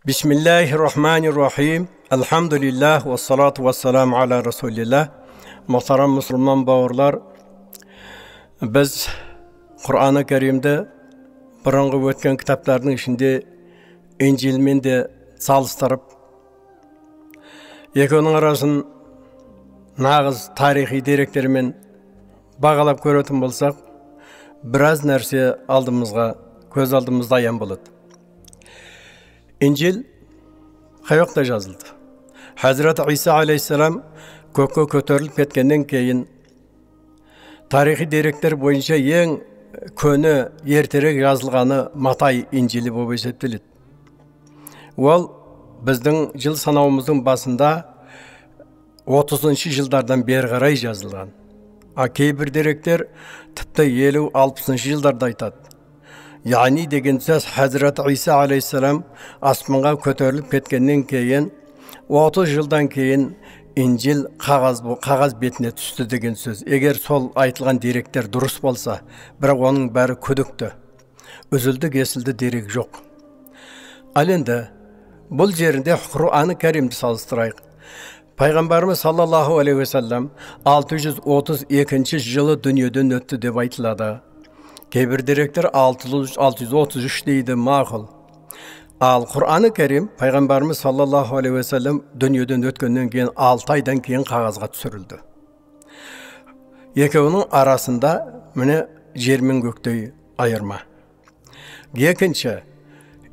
Bismillahirrahmanirrahim. Elhamdülillah ve salatu ve selamu ala Resulillah. Muhtaram Müslüman bağırlar, biz Kur'an-ı Kerim'de bırıngı ötken kitaplarının içinde İncil'min de salыстырып, ekönün araсын nağız tarihi direklerмен bağalap görетін болсақ, biraz нәрсе aldımızға, көз алдымызда аян болады. İncil қайоқта жазылды. Hazreti İsa aleyhisselam көкке көтеріліп кеткеннен кейін тарихи деректер бойынша ең көне ертерек жазылғаны Матай İncili болып есептеледі. Ол біздің жыл санауымыздың басында 30-шы жылдардан бері қарай жазылған. Кейбір деректер тіпті 50-60-шы жылдарда айтады. Yani деген сөз Hazreti İsa aleyhisselam асманға көтеріліп кеткеннен кейін 30 жылдан кейін İncil қағаз бетіне түсті деген сөз. Егер сол айтылған деректер дұрыс болса, бірақ оның бәрі күдікті. Үзілді кесілді дерек жоқ. Ал енді бұл жерінде Құр'ан-ы Кәрімді салыстырайық. Пайғамбарымыз саллаллаху алейхи ва саллям 632 жылы дүниеден өтті деп айтылады. Кейбір деректер 633 дейді, мақұл. Ал Құр'ан-ы Кәрім Пайғамбарымыз саллаллаху алейхи ва саллям дүниеден өткеннен кейін 6 айдан кейін қағазға түсірілді. Екеуінің арасында міне жер мен көктей айырма. Екінші,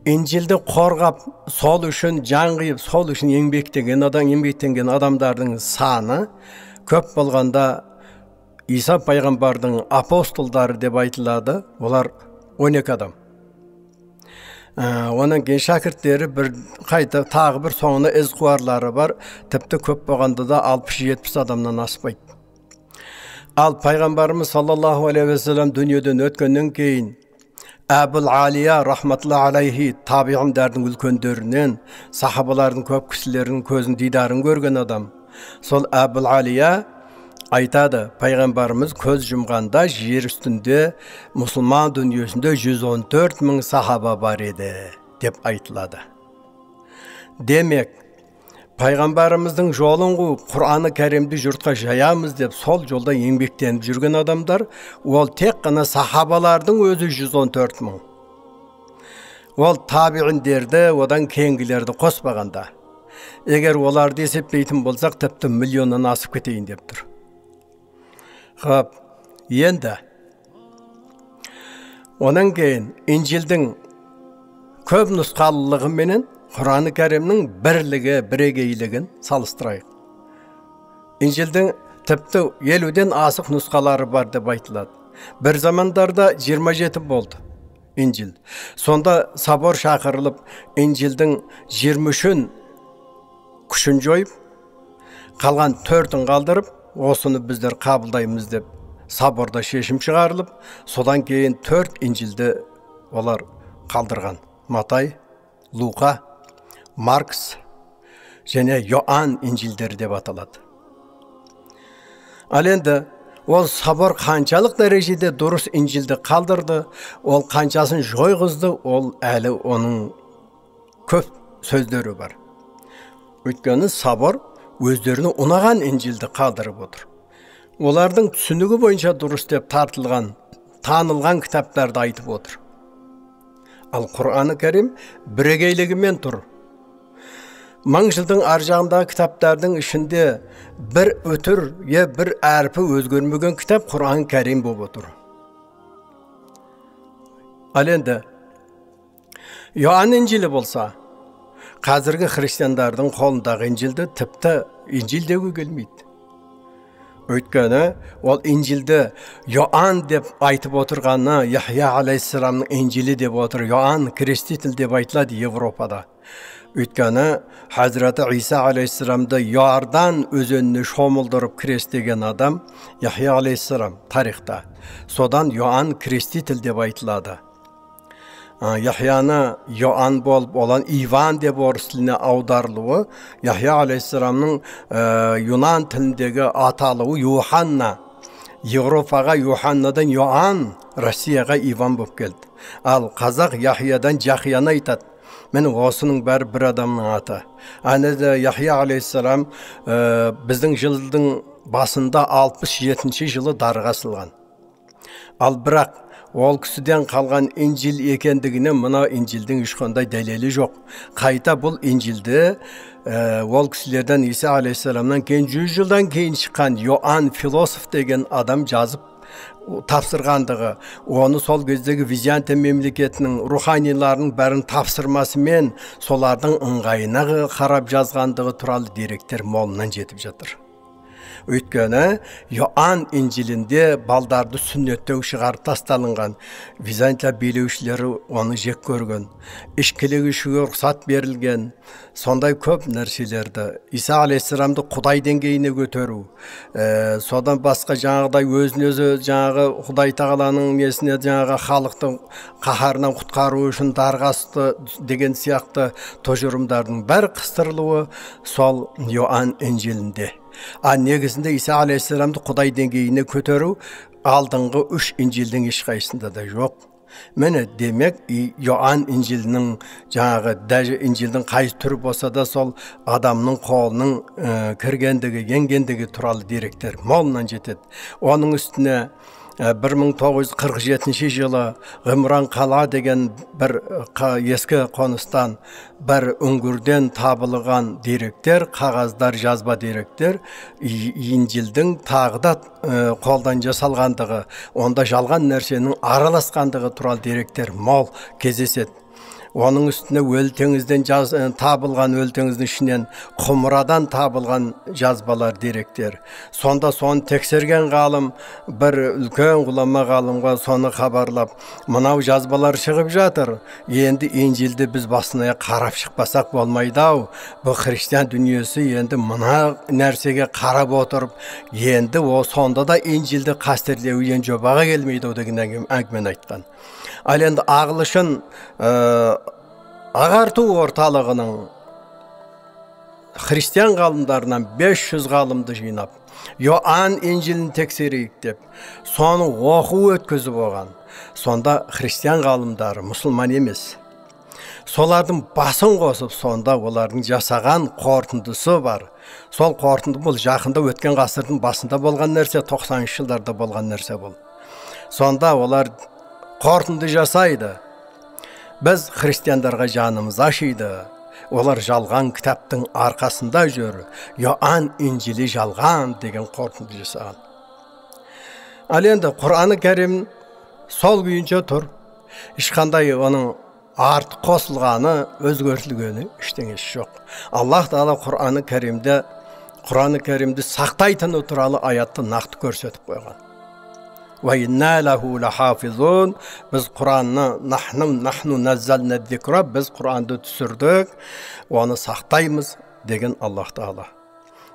İncil'de қорғап, сол үшін жан қиып, сол үшін еңбектенген адамдардың саны көп болғанда İsa пайғамбардың апостолдары деп айтылады. Олар 12 адам. Оның кейін шәкірттері тағы бір соңына із қуарлары бар. Тіпті көп болғанда да 60-70 адамнан аспайды. Ал пайғамбарымыз саллаллаху алейхи ва саллям дүниеден өткеннен кейін Әбул Алия рахматулла алейхи табиғиндардың үлкендерінен, сахабалардың көп кісілерінің көзін дидарын көрген адам. Сол Әбул Алия айтады, пайғамбарымыз көз жұмғанда жер үстінде мұсылман дүниесінде 114 мың сахаба бар еді деп айтылады. Демек, пайғамбарымыздың жолын қуып, Құр'ан-ы Кәрімді жұртқа жаямыз деп сол жолда еңбектеніп жүрген адамдар, ол тек қана сахабалардың өзі 114 мың. Ол табиғиндерді, одан кейінгілерді қоспағанда. Егер оларды есептейтін болсақ, тіпті миллионнан асып кетейін деп тұр. Қап, енді онан кейін İncil'дің көп нұсқалылығы менен Құр'ан-ы Кәрімнің бірлігі, бірегейлігін салыстырайық. İncil'дің тіпті 50-ден асық нұсқалары бар деп айтылады. Бір замандарда 27 болды İncil. Сонда собор шақырылып, İncil'дің 23-ін күшін жойып, қалған 4-ін қалдырып, осыны біздер қабылдаймыз деп соборда шешім шығарылып, содан кейін 4 İncil'ді олар қалдырған. Матай, Луқа, Маркс және Йоанн İncil'дері деп аталады. Ал енді ол собор қаншалық дәрежеде дұрыс İncil'ді қалдырды, ол қаншасын жойғызды, ол әлі оның көп сөздері бар. Өйткені собор өздеріне ұнаған İncil'ді қалдырып отыр. Олардың түсінігі бойынша дұрыс деп тартылған, танылған кітаптарды айтып отыр. Ал Құр'ан-ы Кәрім бірегейлігімен тұр. Мың жылдың ар жағындағы кітаптардың ішінде бір өтір, бір әрпі өзгермеген кітап Құр'ан-ы Кәрім болып отыр. Ал енді Йоанн İncili болса, қазіргі христиандардың қолындағы İncil'ді тіпті İncil деуге келмейді. Өйткені ол İncil'ді Йоанн деп айтып отырғаны Яхия алейхиссаламның İncili деп отыр. Йоанн креститель деп айтылады Европада. Өйткені Hazreti İsa алейхиссаламды Иордан өзеніне шомылдырып крестеген адам Яхия алейхиссалам тарихта. Содан Йоанн креститель деп айтылады. Яхияны Йоанн болып olan Иван деп орыс тіліне аударылуы, Яхия алейхиссаламның Юнан тіліндегі аталуы Йоханна. Европаға Йоханнадан Йоанн, Россияға Иван болып келді. Ал қазақ Яхиядан Жахияны айтады. Міне осының бәрі бір адамның аты. Әне де Яхия алейхиссалам біздің жылдың басында 67-ші жылы дарға асылған. Ал бірақ ол кісіден қалған Инжил екендігіне мына Инжилдің ешқандай дәлелі жоқ. Қайта бұл Инжилді ол кісілерден Иса алейхиссаламнан кейін 100 жылдан кейін шыққан Иоанн философ деген адам жазып тапсырғандығы, оны сол кездегі Византия мемлекетінің руханиларының бәрін тапсырмасымен солардың ыңғайына қарап жазғандығы туралы деректер молынан жетіп жатыр. Өйткені Иоанн Инжилінде балдарды сүннеттен шығарып тасталынған, Византия билеушілері оны жек көрген, ішкілік ішуге рұқсат берілген, сондай көп нәрселерді, Иса алейхиссаламды Құдай деңгейіне көтеру, содан басқа жаңағыдай өзін-өзі жаңағы Құдай тағаланың несіне жаңағы халықтың қаһарынан құтқару үшін дарға асты деген сияқты тұжырымдардың бәрі қыстырылуы сол Иоанн Инжилінде. Негізінде Иса алейхиссаламды Құдай деңгейіне көтеру алдыңғы 3 Инжилдің ешқайсында да жоқ. Міне демек Иоанн Инжилінің жаңағы даже Инжилдің қай түрі болса да сол адамның қолының кіргендігі, енгендігі туралы деректер молынан жетеді. Оның үстіне 1947 жылы Ғимран қала деген бір ескі қоныстан бір үңгірден табылған деректер, қағаздар, жазба деректер Инжилдің тағы да қолдан жасалғандығы, онда жалған нәрсенің араласқандығы туралы деректер мол кездеседі. Оның үстіне өлі теңізден табылған, өлі теңіздің ішінен құмырадан табылған жазбалар, деректер. Сонда соны тексерген ғалым, бір үлкен ғұлама ғалымға соны хабарлап, мынау жазбалар шығып жатыр, енді Инжилді біз басына қарап шықпасақ болмайды-ау. Бұл христиан дүниесі енді мына нәрсеге қарап отырып, енді сонда да Инжилді қастерлеу жобаға келмейді деген әңгімені айтқан. Ал енді ағылшын ағарту орталығының христиан ғалымдарынан 500 ғалымды жинап, Иоанн Инжилін тексерейік деп, соны оқу өткізіп болған. Сонда христиан ғалымдары мұсылман емес. Солардың басын қосып, сонда олардың жасаған қорытындысы бар. Сол қорытынды бұл жақында өткен ғасырдың басында болған нәрсе, 90-шы жылдарда болған нәрсе бұл. Сонда олар қорытынды жасайды. Біз христиандарға жанымыз ашиды. Олар жалған кітаптың арқасында жүр. Иоанн Инжили жалған деген қорытынды жасаған. Ал енді Құран Кәрим сол күйінше тұр. Ешқандай оның арт қосылғаны, өзгертілгені ештеңесі жоқ. Аллах Тағала Құран Кәримді сақтайтыны туралы аятты нақты көрсетіп қойған. وَإِنَّا لَهُ لَحَافِظُونَ Біз Құранны нахну наззална зикра, біз Құранды түсірдік, оны сақтаймыз деген Аллах Тағала.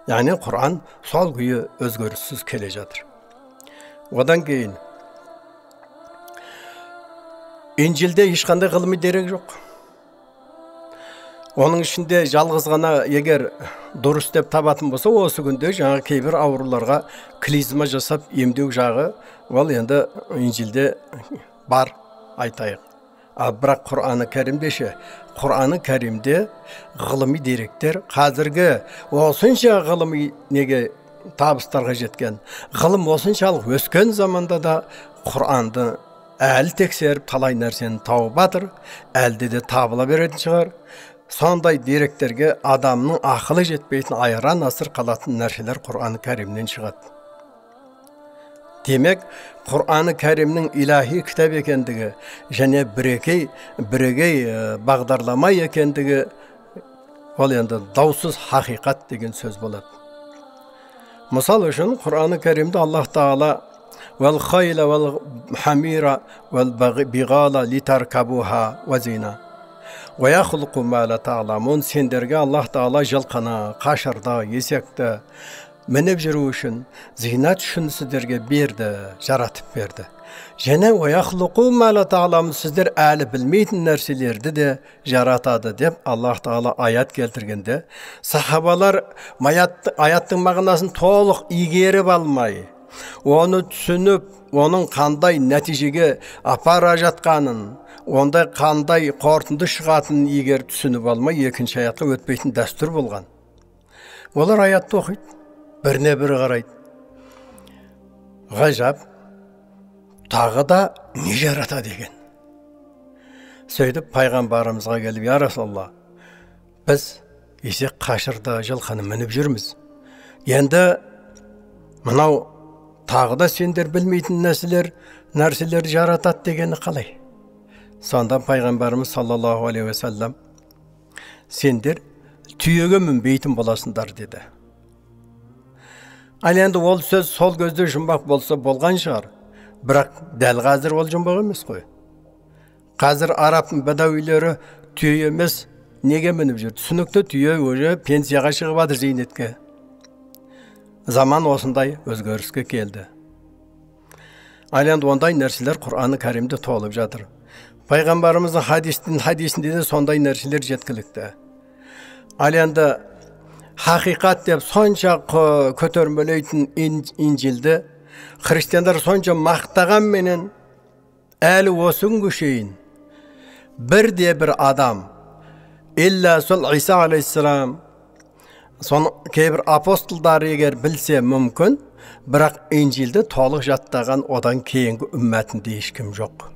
Яғни Құран сол күйі өзгеріссіз келе жатыр. Одан кейін Инжилде ешқандай ғылыми дерек жоқ. Оның ішінде жалғыз ғана егер дұрыс деп табатын болса, осы күнде жаңа кейбір ауруларға клизма жасап емдеу жағы, ол енді Инжилде бар, айтайық. Бірақ Құран Кәрімде ше, Құран Кәрімде ғылыми деректер қазіргі осынша ғылыми неге табыстарға жеткен. Ғылым осыншалық өскен заманда да Құранды әлі тексеріп талай нәрсені тауып жатыр, әлде де табыла беретін шығар. Сондай деректерге адамның ақылы жетпейтін айран асыр қалатын нәрселер Құран Кәрімнен шығады. Демек, Құран Кәрімнің илахи кітап екендігі және бірегей бағдарлама екендігі ол енді даусыз хақиқат деген сөз болады. Мысал үшін Құран Кәрімде Аллах Тағала «Вәл хайла вәл хамира вәл биғала литаркабуха вазина» «Ваяхлуқу ма ла та'ламун» сендерге Аллах Тағала жылқыны, қашырды, есекті мініп жүру үшін, зинат үшін сіздерге берді, жаратып берді. Және «Ваяхлуқу ма ла та'ламун» сіздер әлі білмейтін нәрселерді де жаратады деп Аллах Тағала аят келтіргенде, сахабалар аяттың мағынасын толық игеріп алмай, оны түсініп, оның қандай нәтижеге апара жатқанын, онда қандай қорытынды шығатынын егер түсініп алмай екінші аятқа өтпейтін дәстүр болған. Олар аятты оқиды, біріне бірі қарайды. Ғажап, тағы да не жаратады екен. Сөйтіп пайғамбарымызға келіп, я Расулалла, біз есек қашырды жылқыны мініп жүрміз. Енді мынау тағы да сендер білмейтін нәрселер жаратады дегені қалай? Сонда пайғамбарымыз саллаллаху алейхи ва саллям, сендер түйеге мінбейтін боласыңдар деді. Ал енді ол сөз сол көзде жұмбақ болса болған шығар, бірақ дәл қазір ол жұмбақ емес қой. Қазір арабтың бадауилері түйе емес, неге мініп жүр? Түсінікті түйе өзі пенсияға шығып жатыр зейнетке. Заман осындай өзгеріске келді. Ал енді ондай нәрселер Құр'ан-ы Кәрімде толып жатыр. Пайғамбарымыздың хадисінде де сондай нәрселер жеткілікті. Ал енді хақиқат деп сонша көтермелейтін Инжилді христиандар сонша мақтаған менен әлі осы күнге шейін бірде-бір адам, илля сол Иса алейхиссалам, соны кейбір апостолдар егер білсе мүмкін, бірақ Инжилді толық жаттаған одан кейінгі үмметінде ешкім жоқ.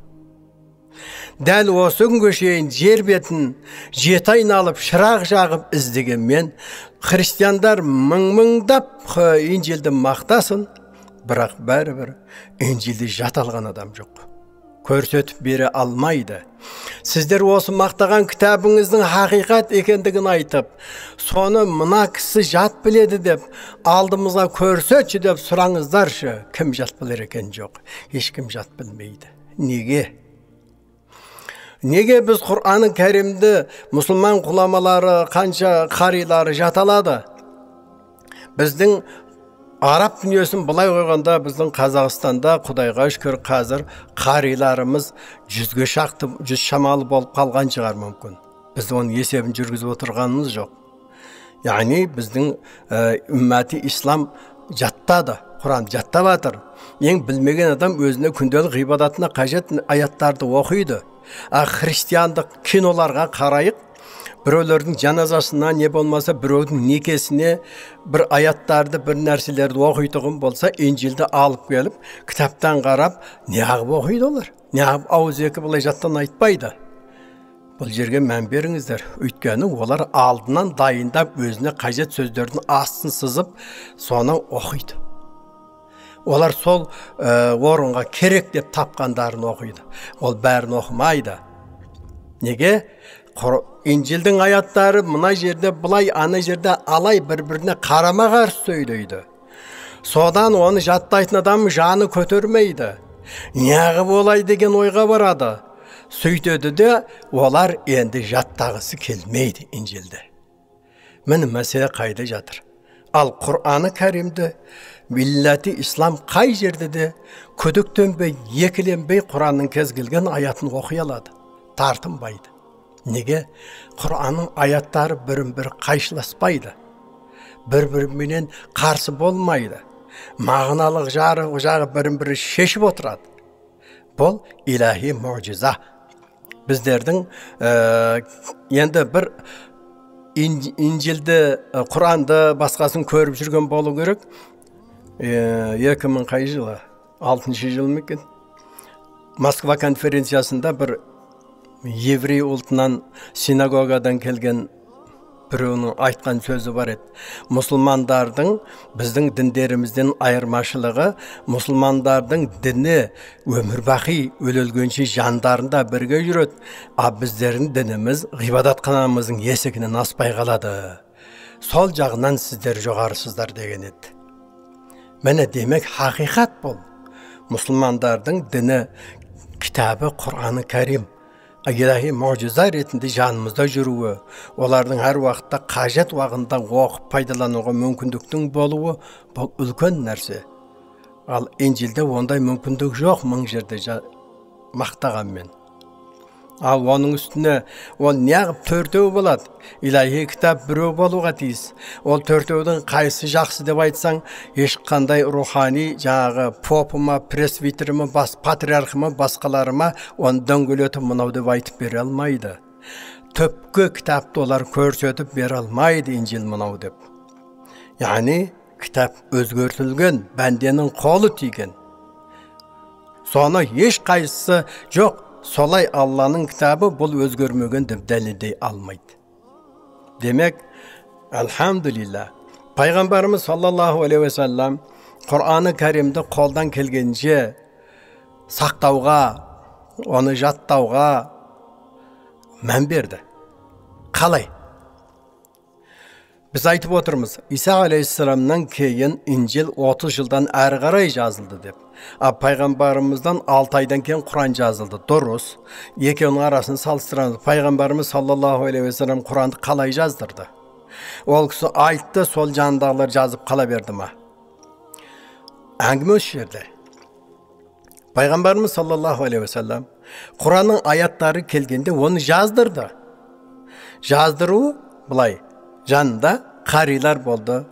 Дәл осы күнге шейін жер бетін жеті айналып шырақ жағып іздеген мен, христиандар мың-мыңдап Инжилді мақтасын, бірақ бәрібір Инжилді жат алған адам жоқ. Көрсетіп бере алмайды. Сіздер осы мақтаған кітабыңыздың хақиқат екендігін айтып, соны мына кісі жат біледі деп, алдымызға көрсетші деп сұраңыздаршы, кім жат білер екен? Жоқ. Ешкім жат білмейді. Неге? Неге біз Құр'ан-ы Кәрімді мұсылман ғұламалары, қанша қарилары жат алады? Біздің араб дүниесін былай қойғанда, біздің Қазақстанда Құдайға шүкір қазір қариларымыз 100 шамалы болып қалған шығар мүмкін. Біз оның есебін жүргізіп отырғанымыз жоқ. Яғни біздің үмметі ислам жаттады, Құран жаттап жатыр. Ең білмеген адам өзіне күнделік ғибадатына қажет аяттарды оқиды. Христиандық киноларға қарайық, біреулердің жаназасына не болмаса біреудің некесіне бір аяттарды, бір нәрселерді оқитұғын болса, Инжилді алып келіп, кітаптан қарап, неғып оқиды олар? Неғып ауыз екі бұлай жаттан айтпайды? Бұл жерге мән беріңіздер. Өйткені олар алдынан дайындап, өзіне қажет сөздердің астын сызып, соны оқиды. Олар сол орынға керек деп тапқандарын оқиды. Ол бәрін оқымайды. Неге? Инжилдің аяттары мына жерде бұлай, ана жерде алай, бір-біріне қарама-қарсы сөйлейді. Содан оны жаттайтын адам жаны көтермейді. Неғып олай деген ойға барады. Сөйтеді де, олар енді жаттағысы келмейді Инжилді. Міне мәселе қайда жатыр? Ал Құр'ан-ы Кәрімді милләти ислам қай жерде де күдіктенбей, екіленбей Құранның кез келген аятын оқи алады, тартынбайды. Неге? Құранның аяттары бірін-бірі қайшыласпайды, бір-біріменен қарсы болмайды, мағыналық жағы бірін-бірі шешіп отырады. Бұл илахи мұғжиза. Біздердің енді бір Инжилді, Құранды, басқасын көріп жүрген болу керек. 2000 қай жылы? 6-шы жыл мекен? Москва конференциясында бір еврей ұлтынан синагогадан келген біреуінің айтқан сөзі бар еді. Мұсылмандардың біздің діндерімізден айырмашылығы, мұсылмандардың діні өмір-бақи өлгенше жандарында бірге жүреді, а біздердің дініміз ғибадатханамыздың есігінен аспай қалады. Сол жағынан сіздер жоғарысыздар деген еді. Міне демек хақиқат бұл. Мұсылмандардың діні кітабы Құр'ан-ы Кәрім илахи мұғжиза ретінде жанымызда жүруі, олардың әр уақытта қажет уақытында оқып пайдалануға мүмкіндіктің болуы, бұл үлкен нәрсе. Ал Инжилде ондай мүмкіндік жоқ, мың жерде мақтағанмен. Al onun üstüne ol neğip törtöv болады. İlahi kitap biröv болуға тиіс. Ол төртеудің қайсы жақсы деп айтсаң, ешқандай рухани жаңағы попыма, пресвитеріме, патриархыма, басқаларыма оны дөңгелетіп мынау деп айтып бере алмайды. Төпкі кітапты олар көрсетіп бере алмайды инжил мынау деп. Яғни кітап өзгертілген, бәнденің қолы тиген. Соны еш қайсысы жоқ. Солай Алланың кітабы бұл өзгермеген деп дәлелдей алмайды. Демек, әлхамдулилла, Пайғамбарымыз саллаллаху алейхи ва саллам Құр'аны кәрімді қолдан келгенше сақтауға, оны жаттауға мән берді. Қалай? Biz aytib отырмыз, İsa aleyhisselamdan keyin İncil 30 жылдан әрі қарай жазылды деп. Пайғамбарымыздан 6 айдан кейін Құран жазылды. Дұрыс. Екеуінің арасын салыстырамыз. Пайғамбарымыз саллаллаху алейхи ва саллям Құранды қалай жаздырды? Ол кісі айтты, сол жанындағылар жазып қала берді ма? Әңгіме осы жерде. Пайғамбарымыз саллаллаху алейхи ва саллям Құранның аяттары келгенде оны жаздырды. Жаздыру былай. Жанында қарилар болды,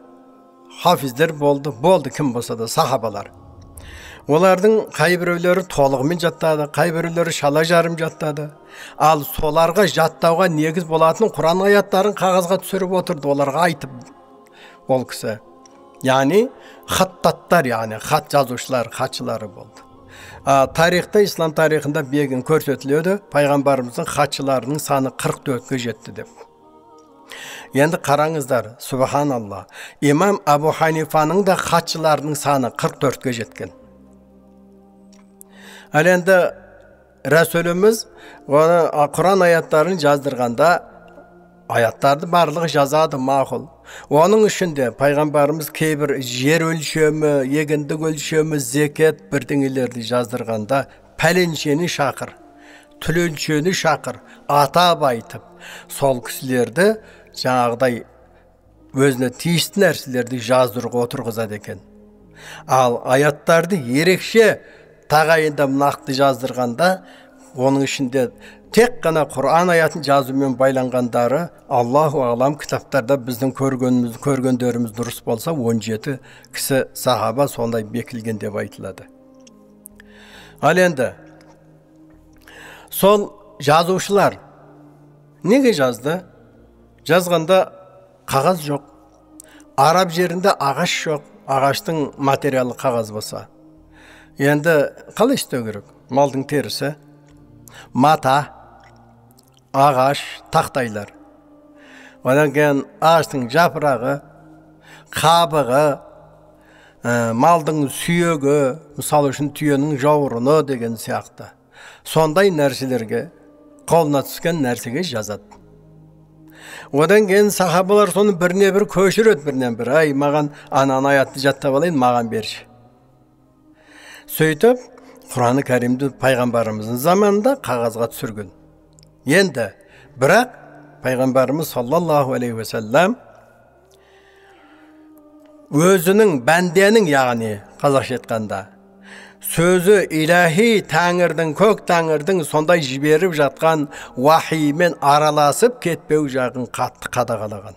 хафиздер болды кім болса да сахабалар. Олардың қайбіреулері толығымен жаттады, қайбіреулері шала жарым жаттады. Ал соларға жаттауға негіз болатын Құран аяттарын қағазға түсіріп отырды, оларға айтып ол кісі. Яғни хаттаттар, яғни хат жазушылар, хатшылары болды. Тарихта, ислам тарихында бегін көрсетіледі, пайғамбарымыздың хатшыларының саны 44-ге жетті деп. Енді қараңыздар, субханалла, имам Абу Ханифаның да хатшыларының саны 44-ге жеткен. Ал енді Рәсуліміз Құран аяттарын жаздырғанда аяттарды барлығы жазады мақұл. Оның ішінде пайғамбарымыз кейбір жер өлшемі, егіндік өлшемі, зекет бірдеңелерді жаздырғанда пәленшені шақыр, түленшені шақыр, атап айтып, сол кісілерді жаңағыдай өзіне тиісті нәрселерді жаздыруға отырғызады екен. Ал аяттарды ерекше тағайындап нақты жаздырғанда, оның ішінде тек қана Құран аятын жазумен байланғандары Аллаху алам кітаптарда біздің көргендеріміз дұрыс болса 17 кісі сахаба сондай бекілген деп айтылады. Ал енді сол жазушылар неге жазды? Жазғанда қағаз жоқ. Араб жерінде ағаш жоқ. Ағаштың материалы қағаз болса. Енді қалай істеу керек? Малдың терісі, мата, ағаш, тақтайлар. Одан кейін ағаштың жапырағы, қабығы, малдың сүйегі, мысалы үшін түйенің жауырыны деген сияқты. Сондай нәрселерге, қолына түскен нәрсеге жазады. Одан кейін сахабалар соны біріне бір көшіреді, бірінен бір. Ай, маған ананы аятты жаттап алайын, маған берші. Сөйтіп, Құраны кәрімді пайғамбарымыздың заманында қағазға түсірген. Енді, бірақ пайғамбарымыз саллаллаху алейхи ва саллям өзінің бәнденің, яғни қазақша айтқанда, сөзі илахи тәңірдің, көк тәңірдің сондай жіберіп жатқан уахимен араласып кетпеу жағын қатты қадағалаған.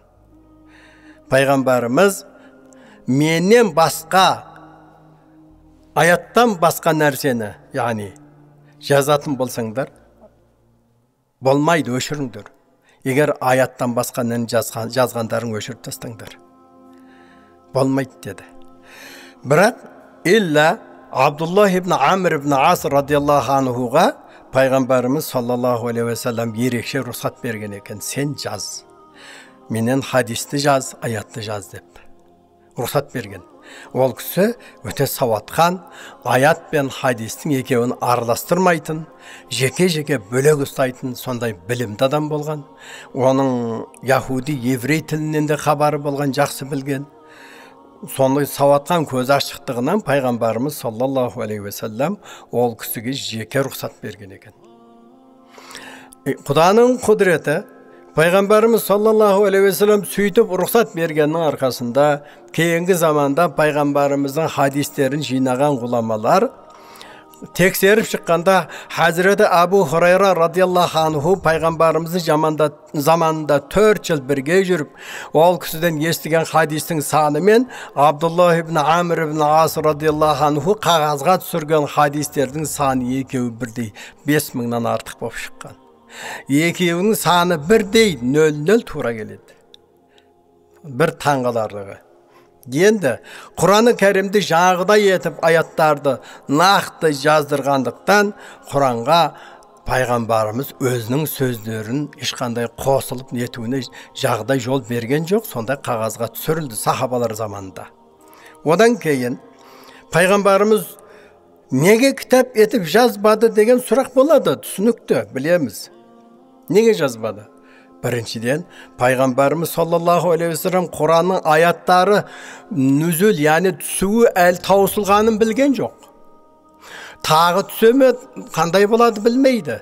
Пайғамбарымыз менен басқа, аяттан басқа нәрсені, яғни жазатын болсаңдар, болмайды, өшіріңдер. Егер аяттан басқа нәрсені жазғандарын өшіріп тастаңдар. Болмайды деді. Бірақ илля Абдуллах ибн Амр ибн Ас радиаллаху анхуға пайғамбарымыз саллаллаху алейхи ва саллям ерекше рұқсат берген екен. Сен жаз. Менен хадисті жаз, аятты жаз деп. Рұқсат берген. Ол кісі өте сауатқан, аят пен хадистің екеуін араластырмайтын, жеке-жеке бөлек ұстайтын сондай білімді адам болған. Оның яхуди, еврей тілінен де хабары болған, жақсы білген. Сондай сауатқан көз ашықтығынан пайғамбарымыз саллаллаху алейхи ва саллям ол кісіге жеке рұқсат берген екен. Құданың құдіреті пайғамбарымыз саллаллаху алейхи ва саллям сөйтіп рұқсат бергеннің арқасында кейінгі заманда пайғамбарымыздың хадистерін жинаған ғұламалар Tekserip çıkkanda Hazreti Abu Hurayra radıyallahu anhu Peygamberimizin zamanında 4 yıl birge жүрüp ol kişiden estigen hadistin sanı men Abdullah ibn Amr ibn As radıyallahu anhu kağızga düşürgen hadislerдің sanı ekevi birdey 5000'den artık boп şıkkan. Ekevinin sanı birdey 00 tura geledi. Bir tаңғаларлығы. Енді Құран-ы Кәрімді жаңағыдай етіп аяттарды нақты жаздырғандықтан Құранға пайғамбарымыз өзінің сөздерін ешқандай қосылып нетуіне жағдай жол берген жоқ, сондай қағазға түсірілді сахабалар заманында. Одан кейін пайғамбарымыз неге кітап етіп жазбады деген сұрақ болады, түсінікті, білеміз. Неге жазбады? Біріншіден, Пайғамбарымыз саллаллаху алейхи вассалам Құранның аяттары нүзул, яғни түсуі әлі таусылғанын білген жоқ. Тағы түсе ме, қандай болады білмейді.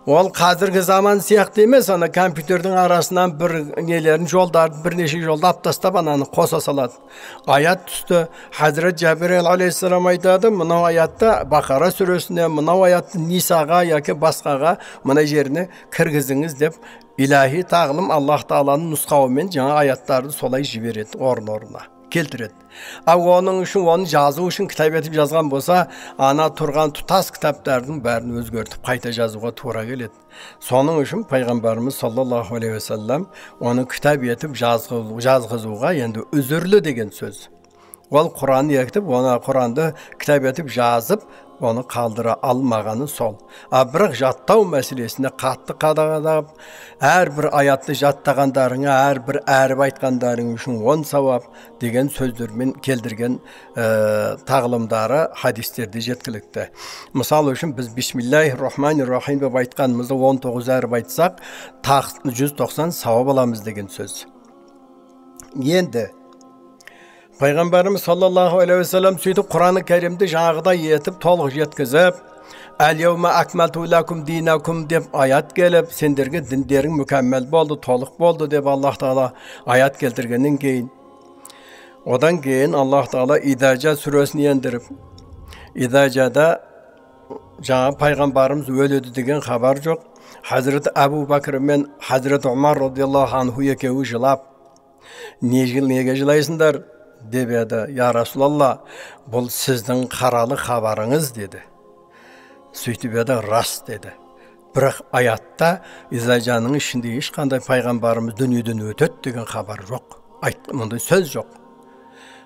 Ол қазіргі заман сияқты емес, ана компьютердің арасынан бір нелерін жолдарды, бірнеше жолда аптастап ананы қоса салады. Аят түсті. Хазірет Жабирел алейхиссалам айтады, мынау аятта Бақара сүресіне, мынау аятты Нисаға яки басқаға мына жеріне кіргізіңіз деп илахи тағылым Аллах Тағаланың нұсқауымен жаңа аяттарды солай жібереді, орын-орнына келтіреді. Ал оның үшін, оны жазу үшін кітап етіп жазған болса, ана тұрған тұтас кітаптардың бәрін өзгертіп қайта жазуға тура келеді. Соның үшін Пайғамбарымыз саллаллаху алейхи вассалам оны кітап етіп жазғызуға енді үзірлі деген сөз. Ол Құранды ектіп, оны Құранды кітап етіп жазып, оны қалдыра алмағаны сол. Бірақ жаттау мәселесіне қатты қадағалап, әрбір аятты жаттағандарыңа, әрбір әріп айтқандарың үшін 10 сауап деген сөздермен келдірген тағылымдары хадистерде жеткілікті. Мысалы үшін біз бисмиллахир-рахманир-рахим деп айтқанымызды 19 әріп айтсақ, 190 сауап аламыз деген сөз. Енді Пайғамбарымыз саллаллаху алейхи вассалам сөйтіп Құран-ы Кәрімді жаңағыдай етіп толық жеткізіп, «Әл-яума акмалту лакум динакум» деп аят келіп, сендерге діндерің мүкәммел болды, толық болды деп Аллах Тағала аят келтіргеннен кейін. Одан кейін Аллах Тағала Идаджа сүресін ендіріп, Идаджада жаңа пайғамбарымыз өледі деген хабар жоқ. Хазірет Абу Бәкір мен Хазірет Умар радиаллаху анху екеуі жылап, неге жылайсыңдар? Деп еді, я Расулалла, бұл сіздің қаралы хабарыңыз деді. Сөйтіп еді, рас деді. Бірақ аятта Изаджаның ішінде ешқандай пайғамбарымыз дүниеден өтеді деген хабар жоқ. Мұндай сөз жоқ.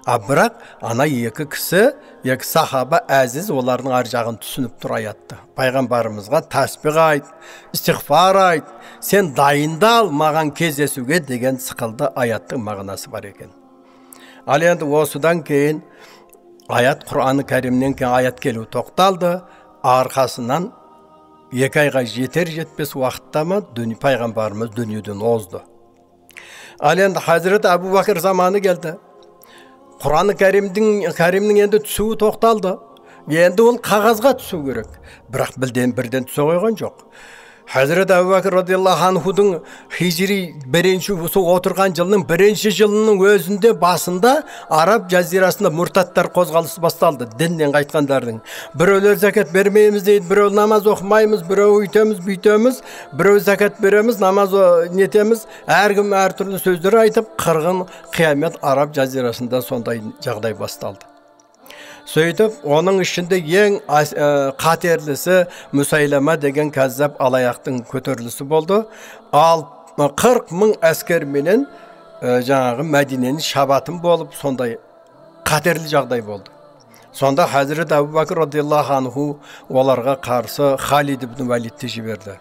Бірақ ана екі кісі, екі сахаба әзіз олардың ар жағын түсініп тұр аятты. Пайғамбарымызға тәсбих айт, истиғфар айт, сен дайындал маған кездесуге деген сықылды аяттың мағынасы бар екен. Ал енді осыдан кейін аят Құран-ы Кәрімнен кейін аят келу тоқталды. Арқасынан 2 айға жетер-жетпес уақытта ма пайғамбарымыз дүниеден озды. Ал енді Хазірет Абу Бәкір заманы келді. Құран-ы Кәрімнің енді түсуі тоқталды. Енді ол қағазға түсу керек. Бірақ бірден түсе қойған жоқ. Хазірет Абу Бәкір радиаллаху анхудың хижри бірінші отырған жылының бірінші жылының өзінде басында Араб жазирасында мұртаттар қозғалысы басталды. Діннен қайтқандардың. Біреулер закат бермейміз дейді, біреу намаз оқымаймыз, біреу үйтеміз, бүйтеміз, біреу закат береміз, намаз нетеміз. Әркім әртүрлі сөздер айтып, қырғын қиямет Араб жазирасында сондай жағдай басталды. Сөйтіп, оның ішінде ең қатерлісі Мүсайлама деген кәззап алаяқтың көтерілісі болды. 40 мың әскерменен жаңағы Мәдинені шабатын болып, сондай қатерлі жағдай болды. Сонда Хазірет Абу Бәкір радиаллаху анху оларға қарсы Халид ибн Валидті жіберді.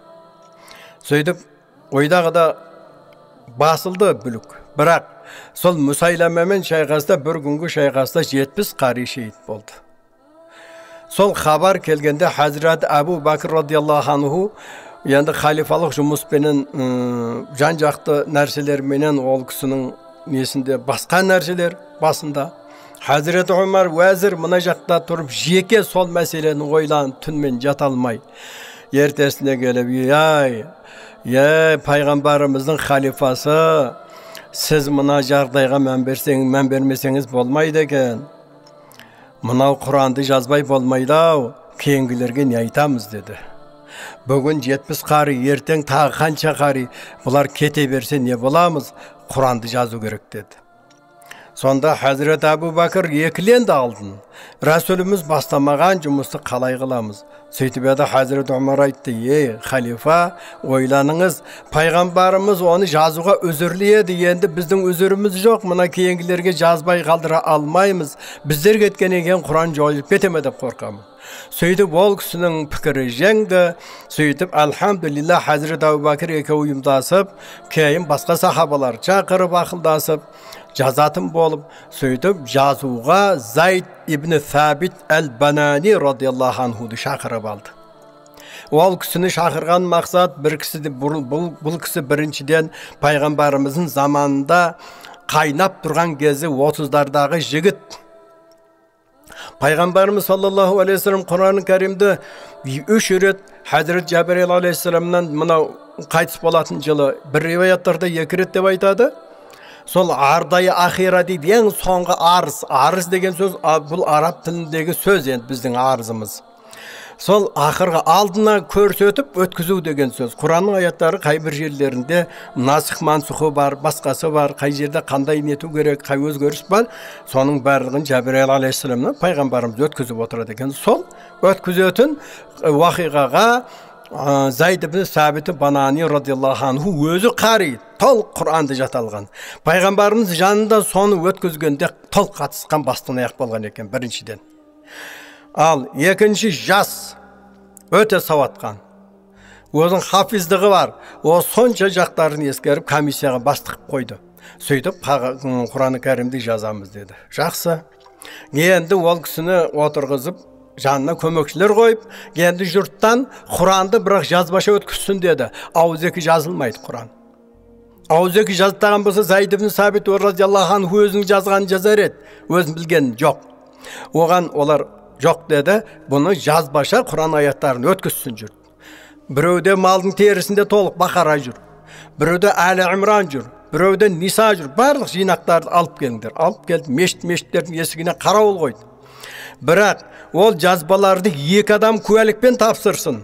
Сөйтіп, ойдағыда басылды бүлік. Бірақ сол Мүсайламамен шайқаста бір күнгі шайқаста 70 қари шейіт болды. Сол хабар келгенде Хазірет Абу Бәкір радиаллаху анху енді халифалық жұмыспенен жан-жақты нәрселерменен ол кісінің несінде басқа нәрселер басында. Хазірет Умар уәзір мына жақта тұрып жеке сол мәселені ойланып түнмен жата алмай. Ертесіне келіп, пайғамбарымыздың халифасы, сіз мына жағдайға мән бермесеңіз болмайды екен. Мынау Құранды жазбай болмайды ау. keyingilerge ne aytamız dedi. Bugün 70 qari, erten tağı qancha qari, bular kete berse ne bolamız? Kur'an'dı жазу gerek dedi. Sonda Hazreti Abu Bakır yekilendi aldın. Resulümüz bastamağan cümüsü qalay qılamız. Сөйтіп еді Hazreti Umar айтты, ей халифа, ойланыңыз, пайғамбарымыз оны жазуға өзірлейді, енді біздің өзіріміз жоқ, мына кейінгілерге жазбай қалдыра алмаймыз, біздер кеткен екен Құран жойылып кетеме деп қорқамын. Сөйтіп ол кісінің пікірі жеңді, сөйтіп алхамдулилlah Hazreti Abu Bakır екеуі ұйымдасып, кейін басқа сахабалар шақырып ақылдасып, жазатын болып, сөйтіп жазуға Зайд ибн Сабит әл-Банани радиаллаху анхуды шақырып алды. Ол кісіні шақырған мақсат бір кісі, бұл кісі біріншіден пайғамбарымыздың заманында қайнап тұрған кезі 30-дардағы жігіт. Пайғамбарымыз саллаллаху алейхиссалам Құран-ы Кәрімді 3 рет Хазірет Жабірел алейхиссаламнан мынау қайтыс болатын жылы бір риwаяттарда 2 рет деп айтады. Сол ардайы ахира дейді, ең соңғы арыз. Арыз деген сөз, бұл араб тіліндегі сөз, енді біздің арызымыз. Сол ақырғы алдына көрсетіп өткізу деген сөз. Құранның аяттары қай бір жерлерінде насық мансұхы бар, басқасы бар, қай жерде қандай нету керек, қай өзгеріс бар. Соның барлығын Жабірел алейхиссаламнан пайғамбарымыз өткізіп отырады екен. Сол өткізетін уақиғаға Зайд ибн Сабит Банани радиаллаху анху өзі қари, толық Құранды жаталған. Пайғамбарымыз жанында соны өткізгенде толық қатысқан бастан аяқ болған екен біріншіден. Ал екінші жас, өте сауатқан. Өзінің хафиздығы бар. О сонша жақтарын ескеріп комиссияға бастық қойды. Сөйтіп Құран-ы Кәрімді жазамыз деді. Жақсы. Енді ол кісіні отырғызып жанына көмекшілер қойып, енді жұрттан Құранды бірақ жазбаша өткізсін деді. Ауызекі жазылмайды Құран. Ауызекі жазылтаған болса Зайд ибн Сабит радиаллаху анху өзінің жазғанын жазар еді. Өзін білген жоқ. Оған олар жоқ деді. Бұны жазбаша Құран аяттарын өткізсін жұрт. Біреуде малдың терісінде толық Бақара жүр. Біреуде Али Имран жүр. Біреуде Ниса жүр. Барлық жинақтарды алып келіңдер. Алып келді, мешіттердің есігіне қарауыл қойды. Бірақ ол жазбаларды 2 адам куәлікпен тапсырсын.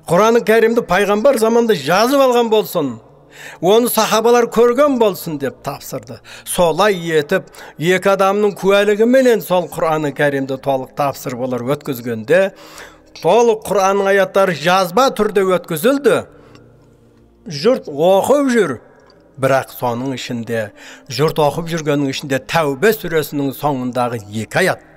Құран-ы Кәрімді пайғамбар заманда жазып алған болсын. Оны сахабалар көрген болсын деп тапсырды. Солай етіп, 2 адамның куәлігіменен сол Құран-ы Кәрімді толық тапсырып олар өткізгенде, толық Құранның аяттары жазба түрде өткізілді. Жұрт оқып жүр. Бірақ соның ішінде, жұрт оқып жүргеннің ішінде Тәубе сүресінің соңындағы 2 аят.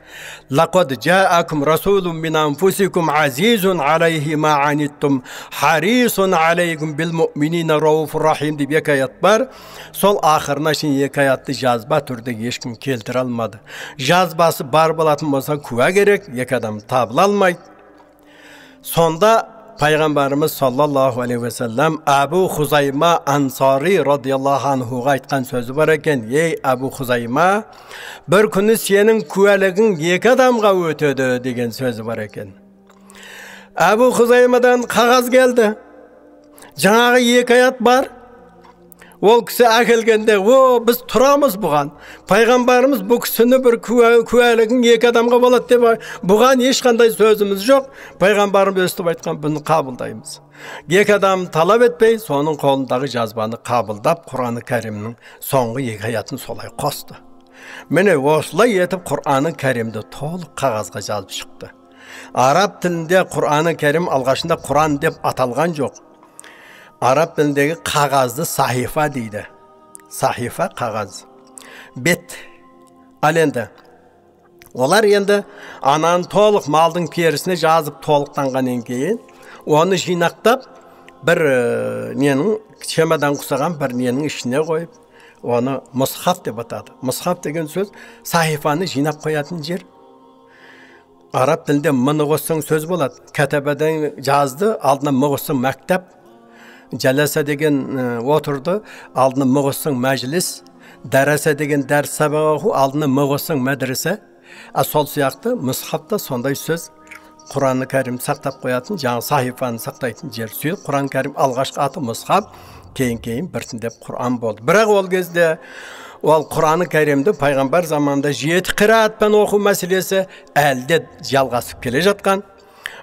لقد جاءكم رسول من أنفسكم عزيز عليه ما عنتم حريص عليكم بالمؤمنين رؤوف رحيم деп 2 аят бар. Сол ақырына шейін 2 аятты жазба түрде ешкім келтіре алмады. Жазбасы бар болатын болса куә керек, 2 адам табыла алмайды. Сонда Пайғамбарымыз саллаллаху алейхи ва саллям Абу Хузайма Ансари радиаллаху анхуға айтқан сөзі бар екен. Ей Абу Хузайма, бір күні сенің куәлігің 2 адамға өтеді деген сөзі бар екен. Абу Хузаймадан қағаз келді. Жаңағы 2 аят бар. Ол кісі әкелгенде, біз тұрамыз бұған. Пайғамбарымыз бұл кісіні бір куәлігін 2 адамға болады деп, бұған ешқандай сөзіміз жоқ. Пайғамбарымыз өстіп айтқан, бұны қабылдаймыз. 2 адам талап етпей, соның қолындағы жазбаны қабылдап, Құран-ы Кәрімнің соңғы 2 аятын солай қосты. Міне осылай етіп Құран-ы Кәрімді толық қағазға жазып шықты. Араб тілінде Құран-ы Кәрім алғашында Құран деп аталған жоқ. Араб тіліндегі қағазды сахифа дейді. Сахифа қағаз. Бет. Ал енді олар енді ананы толық малдың терісіне жазып толықтанғаннан кейін оны жинақтап бір ненің чемодан құсаған бір ненің ішіне қойып, оны мұсхаф деп атады. Мұсхаф деген сөз сахифаны жинап қоятын жер. Араб тілінде мұны қоссаң сөз болады. Кәтәбеден жазды, алдына мұғысың мәктәп. Жәләсә деген отырды, алдына мұғысың мәжіліс. Дәрәсә деген дәрс сабақ оқу, алдына мұғысың мәдресе. Сол сияқты мұсхафта сондай сөз. Құран-ы Кәрім сақтап қоятын, жаңа сахифаны сақтайтын жер. Сөйтіп Құран-ы Кәрім алғашқы аты мұсхаф, кейін біртіндеп Құран болды. Бірақ ол кезде ол Құран-ы Кәрімді пайғамбар заманында 7 қираатпен оқу мәселесі әлде жалғасып келе жатқан.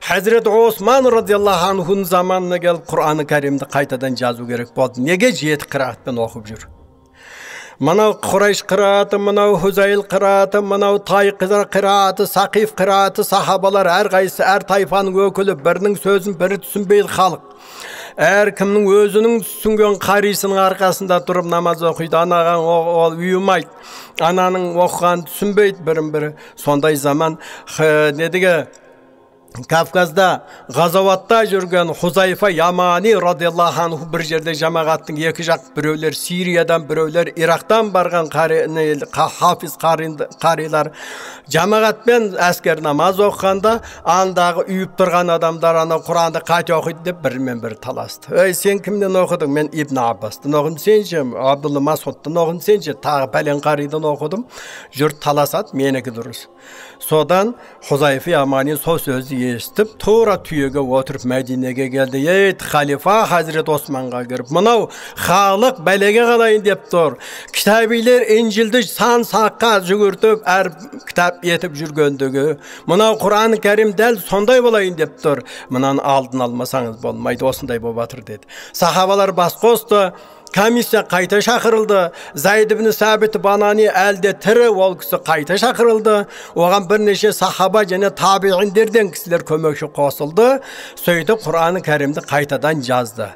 Hazreti Osman radıyallahu anh'un zamanına gelip Kur'an-ı Kerim'de kaytadan жазу керек болды. Неге 7 қираатпен оқып жүр? Мынау Құрайш қирааты, мынау Хузайл қирааты, мынау Тай қирааты, Сақиф қирааты, сахабалар әрқайсысы әр тайфаның өкілі, бірінің сөзін бірі түсінбейді халық. Әркімнің өзінің түсінген қарисының арқасында тұрып намаз оқиды. Анаған ол үйімайды. Ананың оқыған түсінбейді бірін-бірі. Сондай заман недіге Кавказда ғазауатта жүрген Хузайфа Ямани радиаллаху анху бір жерде жамағаттың екі жақ, біреулер Сириядан, біреулер Ирактан барған хафиз қарилар жамағатпен әскер намаз оқығанда андағы үйіп тұрған адамдар ана Құранды қате оқиды деп бірімен-бірі таласты. Ей, сен кімнен оқыдың? Мен Ибн Аббастан оқыдым. Сен ше Абдулла Масудтан оқыдым. Сен ше тағы пәлен қаридан оқыдым. Жұрт таласады, менікі дұрыс. Содан Хузайфа Ямани сол сөзді естіп, тура түйеге отырып Мәдинеге келді. Ей, халифа Хазрет Османға кіріп, мынау халық бәлеге қалайын деп тұр. Кітабилер Инжилді сан саққа жүгіртіп, әр кітап етіп жүргендігі. Мынау Құран Кәрим дәл сондай болайын деп тұр. Мынаны алдын алмасаңыз болмайды, осындай болып жатыр деді. Сахабалар бас қосты. Комиссия қайта шақырылды. Зайд ибн Сабит Банани әлде тірі, ол кісі қайта шақырылды. Оған бірнеше сахаба және табиғиндерден кісілер көмекші қосылды. Сөйтіп Құран Кәрімді қайтадан жазды.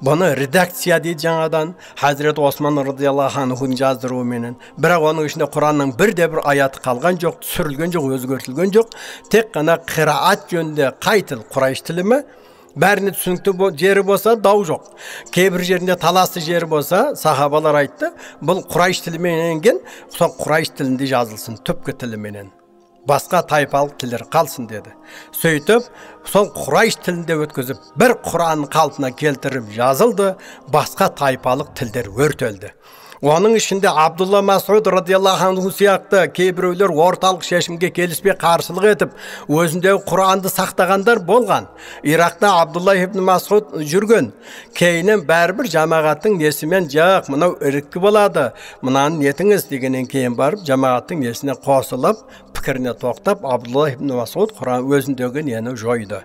Бұны редакция дейді жаңадан Хазрет Осман радиаллаху анхудың жаздыруыменен. Бірақ оның ішінде Құранның бірде-бір аяты қалған жоқ, түсірілген жоқ, өзгертілген жоқ. Тек қана қираат жөнінде қай тіл, Құрайш тілі ме? Бәріне түсінікті жері болса дау жоқ. Кейбір жерінде таласты жері болса, сахабалар айтты, бұл Құрайш тілімен енген, сол Құрайш тілінде жазылсын, түпкі тіліменен. Басқа тайпалық тілдер қалсын деді. Сөйтіп, сол Құрайш тілінде өткізіп, бір Құран қалпына келтіріп жазылды, басқа тайпалық тілдер өртелді. Оның ішінде Абдулла Масуд радиаллаху анху сияқты кейбіреулер орталық шешімге келіспей қарсылық етіп, өзіндегі Құранды сақтағандар болған. Иракта Абдулла ибн Масуд жүрген. Кейінен бәрібір жамағаттың несімен жақ, мынау іріккі болады, мынаны нетіңіз дегеннен кейін барып, жамағаттың несіне қосылып, пікіріне тоқтап, Абдулла ибн Масуд Құран өзіндегі нені жойды.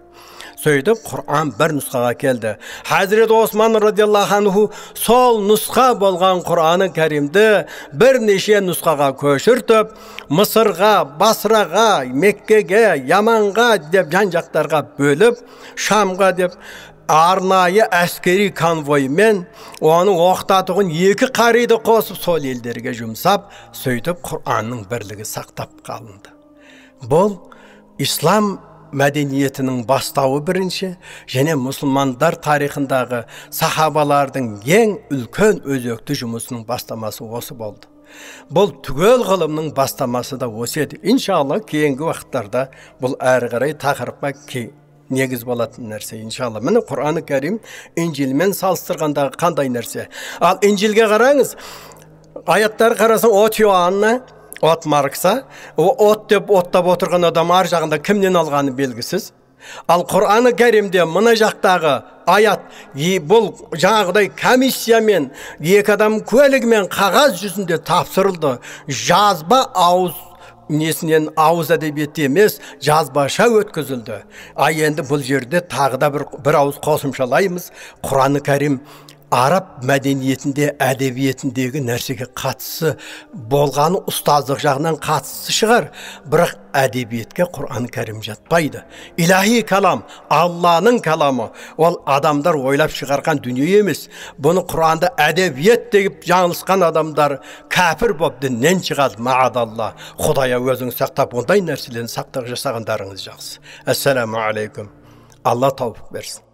Сөйтіп, Құран бір нұсқаға келді. Хазрет Осман радиаллаху анху сол нұсқа болған Құран Кәрімді бірнеше нұсқаға көшіртіп, Мысырға, Басраға, Меккеге, Яманға деп жан-жақтарға бөліп, Шамға деп арнайы әскери конвоймен оны оқытатұғын 2 қариды қосып сол елдерге жұмсап, сөйтіп Құранның бірлігі сақтап қалынды. Бұл ислам мәдениетінің бастауы бірінші, және мұсылмандар тарихындағы сахабалардың ең үлкен өзекті жұмысының бастамасы осы болды. Бұл түгел ғылымның бастамасы да осы еді. Иншалла, кейінгі уақыттарда бұл әрі қарай тақырыпқа негіз болатын нәрсе, иншалла. Міне Құран Кәрим Инжилмен салыстырғандағы қандай нәрсе. Ал Инжилге қараңыз, аяттар қарасаң, от Иоанна, от Маркса, от деп оттап отырған адам ар жағында кімнен алғаны белгісіз. Ал Құран Кәрімде мына жақтағы аят, бұл жаңағыдай комиссиямен, 2 адам куәлігімен қағаз жүзінде тапсырылды. Жазба ауыз несінен ауыз әдебиеті емес, жазбаша өткізілді. Енді бұл жерде тағы да бір ауыз қосымшалаймыз. Құран Кәрім араб мәдениетінде, әдебиетіндегі нәрсеге қатысы болғаны ұстаздық жағынан қатысы шығар, бірақ әдебиетке Құран Кәрім жатпайды. Илахи калам, Алланың каламы, ол адамдар ойлап шығарған дүние емес. Бұны Құранды әдебиет деп жаңылысқан адамдар кәпір болып діннен шығады, маадалла. Құдая өзің сақтап, ондай нәрселерін сақтық жасағандарыңыз жақсы. Ассаламу алейкум. Алла тауфиқ берсін.